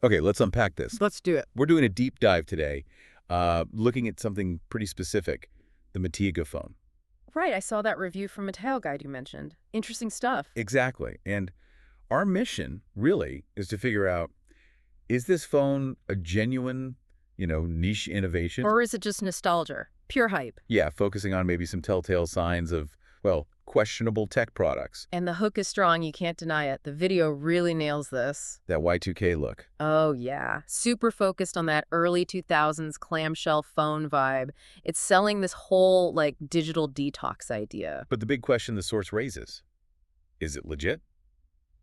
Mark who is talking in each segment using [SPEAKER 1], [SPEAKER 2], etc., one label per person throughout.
[SPEAKER 1] Okay, let's unpack this.
[SPEAKER 2] Let's do it.
[SPEAKER 1] We're doing a deep dive today, looking at something pretty specific, the Mochi phone.
[SPEAKER 2] Right, I saw that review from Mateo Guide you mentioned. Interesting stuff.
[SPEAKER 1] Exactly. And our mission, really, is to figure out, is this phone a genuine, niche innovation?
[SPEAKER 2] Or is it just nostalgia? Pure hype.
[SPEAKER 1] Yeah, focusing on maybe some telltale signs of, well, questionable tech products.
[SPEAKER 2] And the hook is strong, you can't deny it. The video really nails this.
[SPEAKER 1] That Y2K look.
[SPEAKER 2] Oh, yeah. Super focused on that early 2000s clamshell phone vibe. It's selling this whole, digital detox idea.
[SPEAKER 1] But the big question the source raises, is it legit?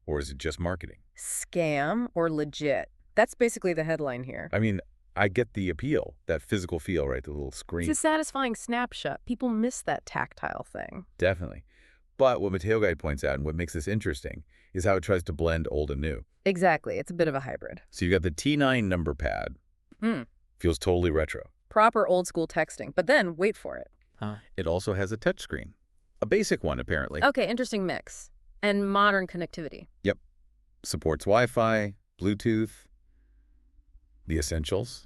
[SPEAKER 1] Or is it just marketing?
[SPEAKER 2] Scam or legit? That's basically the headline here.
[SPEAKER 1] I mean, I get the appeal, that physical feel, right? The little screen.
[SPEAKER 2] It's a satisfying snapshot. People miss that tactile thing.
[SPEAKER 1] Definitely. But what Mateo Guide points out, and what makes this interesting, is how it tries to blend old and new.
[SPEAKER 2] Exactly. It's a bit of a hybrid.
[SPEAKER 1] So you got the T9 number pad. Feels totally retro.
[SPEAKER 2] Proper old school texting. But then, wait for it.
[SPEAKER 1] It also has a touchscreen. A basic one, apparently.
[SPEAKER 2] Okay, interesting mix. And modern connectivity.
[SPEAKER 1] Yep. Supports Wi-Fi, Bluetooth, the essentials.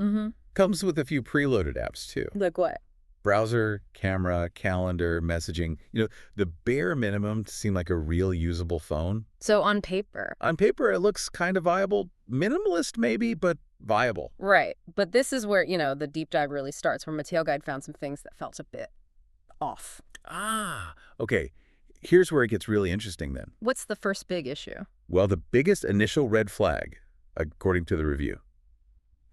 [SPEAKER 1] Comes with a few preloaded apps, too.
[SPEAKER 2] Like what?
[SPEAKER 1] Browser, camera, calendar, messaging. The bare minimum to seem like a real usable phone.
[SPEAKER 2] So on paper.
[SPEAKER 1] On paper, it looks kind of viable. Minimalist, maybe, but viable.
[SPEAKER 2] Right. But this is where, the deep dive really starts, where Mateo Guide found some things that felt a bit off.
[SPEAKER 1] Okay. Here's where it gets really interesting then.
[SPEAKER 2] What's the first big issue?
[SPEAKER 1] Well, the biggest initial red flag, according to the review,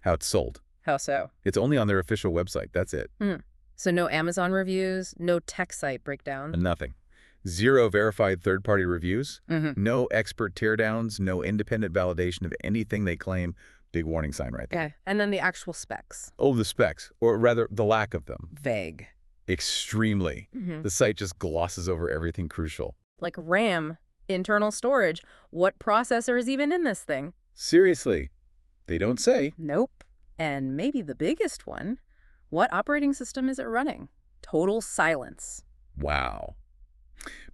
[SPEAKER 1] how it's sold.
[SPEAKER 2] How so?
[SPEAKER 1] It's only on their official website. That's it.
[SPEAKER 2] So no Amazon reviews, no tech site breakdown?
[SPEAKER 1] Nothing. 0 verified third-party reviews, no expert teardowns, no independent validation of anything they claim. Big warning sign right there.
[SPEAKER 2] Okay. And then the actual specs?
[SPEAKER 1] Oh, the specs, or rather the lack of them.
[SPEAKER 2] Vague.
[SPEAKER 1] Extremely. The site just glosses over everything crucial.
[SPEAKER 2] Like RAM, internal storage. What processor is even in this thing?
[SPEAKER 1] Seriously, they don't say.
[SPEAKER 2] Nope. And maybe the biggest one, what operating system is it running? Total silence.
[SPEAKER 1] Wow.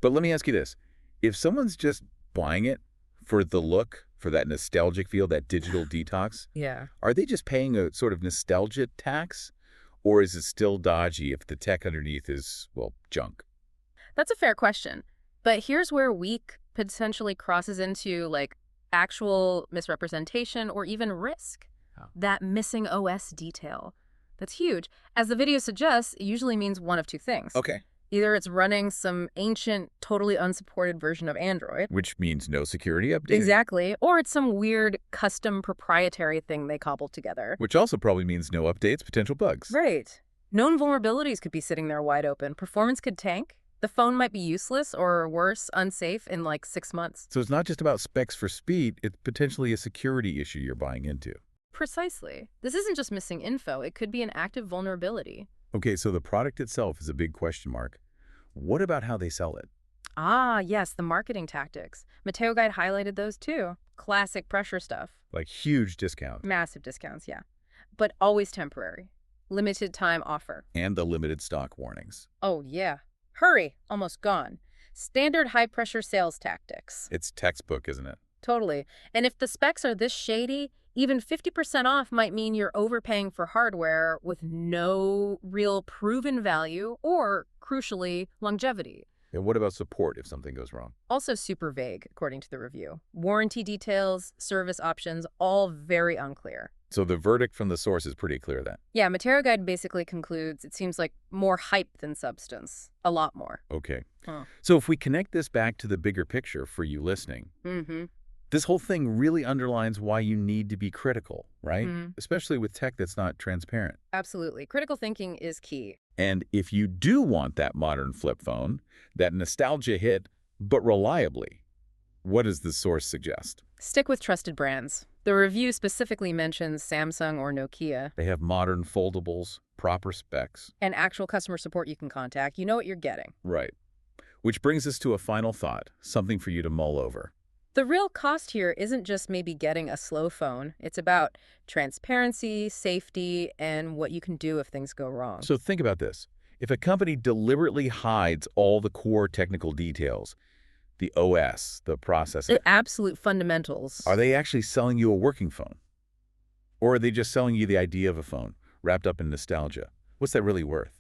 [SPEAKER 1] But let me ask you this. If someone's just buying it for the look, for that nostalgic feel, that digital detox, are they just paying a sort of nostalgia tax? Or is it still dodgy if the tech underneath is, well, junk?
[SPEAKER 2] That's a fair question. But here's where weak potentially crosses into, actual misrepresentation or even risk. That missing OS detail. That's huge. As the video suggests, it usually means one of two things.
[SPEAKER 1] Okay.
[SPEAKER 2] Either it's running some ancient, totally unsupported version of Android.
[SPEAKER 1] Which means no security update.
[SPEAKER 2] Exactly. Or it's some weird, custom, proprietary thing they cobbled together.
[SPEAKER 1] Which also probably means no updates, potential bugs.
[SPEAKER 2] Right. Known vulnerabilities could be sitting there wide open. Performance could tank. The phone might be useless or worse, unsafe in 6 months.
[SPEAKER 1] So it's not just about specs for speed, it's potentially a security issue you're buying into.
[SPEAKER 2] Precisely. This isn't just missing info. It could be an active vulnerability.
[SPEAKER 1] Okay, so the product itself is a big question mark. What about how they sell it?
[SPEAKER 2] Yes, the marketing tactics. Mateo Guide highlighted those too. Classic pressure stuff.
[SPEAKER 1] Like huge discount.
[SPEAKER 2] Massive discounts, yeah. But always temporary. Limited time offer.
[SPEAKER 1] And the limited stock warnings.
[SPEAKER 2] Oh, yeah. Hurry, almost gone. Standard high-pressure sales tactics.
[SPEAKER 1] It's textbook, isn't it?
[SPEAKER 2] Totally. And if the specs are this shady, even 50% off might mean you're overpaying for hardware with no real proven value or, crucially, longevity.
[SPEAKER 1] And what about support if something goes wrong?
[SPEAKER 2] Also super vague, according to the review. Warranty details, service options, all very unclear.
[SPEAKER 1] So the verdict from the source is pretty clear then?
[SPEAKER 2] Yeah, Mateo Guide basically concludes it seems like more hype than substance. A lot more.
[SPEAKER 1] Okay. So if we connect this back to the bigger picture for you listening, this whole thing really underlines why you need to be critical, right? Especially with tech that's not transparent.
[SPEAKER 2] Absolutely. Critical thinking is key.
[SPEAKER 1] And if you do want that modern flip phone, that nostalgia hit, but reliably, what does the source suggest?
[SPEAKER 2] Stick with trusted brands. The review specifically mentions Samsung or Nokia.
[SPEAKER 1] They have modern foldables, proper specs.
[SPEAKER 2] And actual customer support you can contact. You know what you're getting.
[SPEAKER 1] Right. Which brings us to a final thought, something for you to mull over.
[SPEAKER 2] The real cost here isn't just maybe getting a slow phone. It's about transparency, safety, and what you can do if things go wrong.
[SPEAKER 1] So think about this. If a company deliberately hides all the core technical details, the OS, the processor,
[SPEAKER 2] The absolute fundamentals.
[SPEAKER 1] are they actually selling you a working phone? Or are they just selling you the idea of a phone, wrapped up in nostalgia? What's that really worth?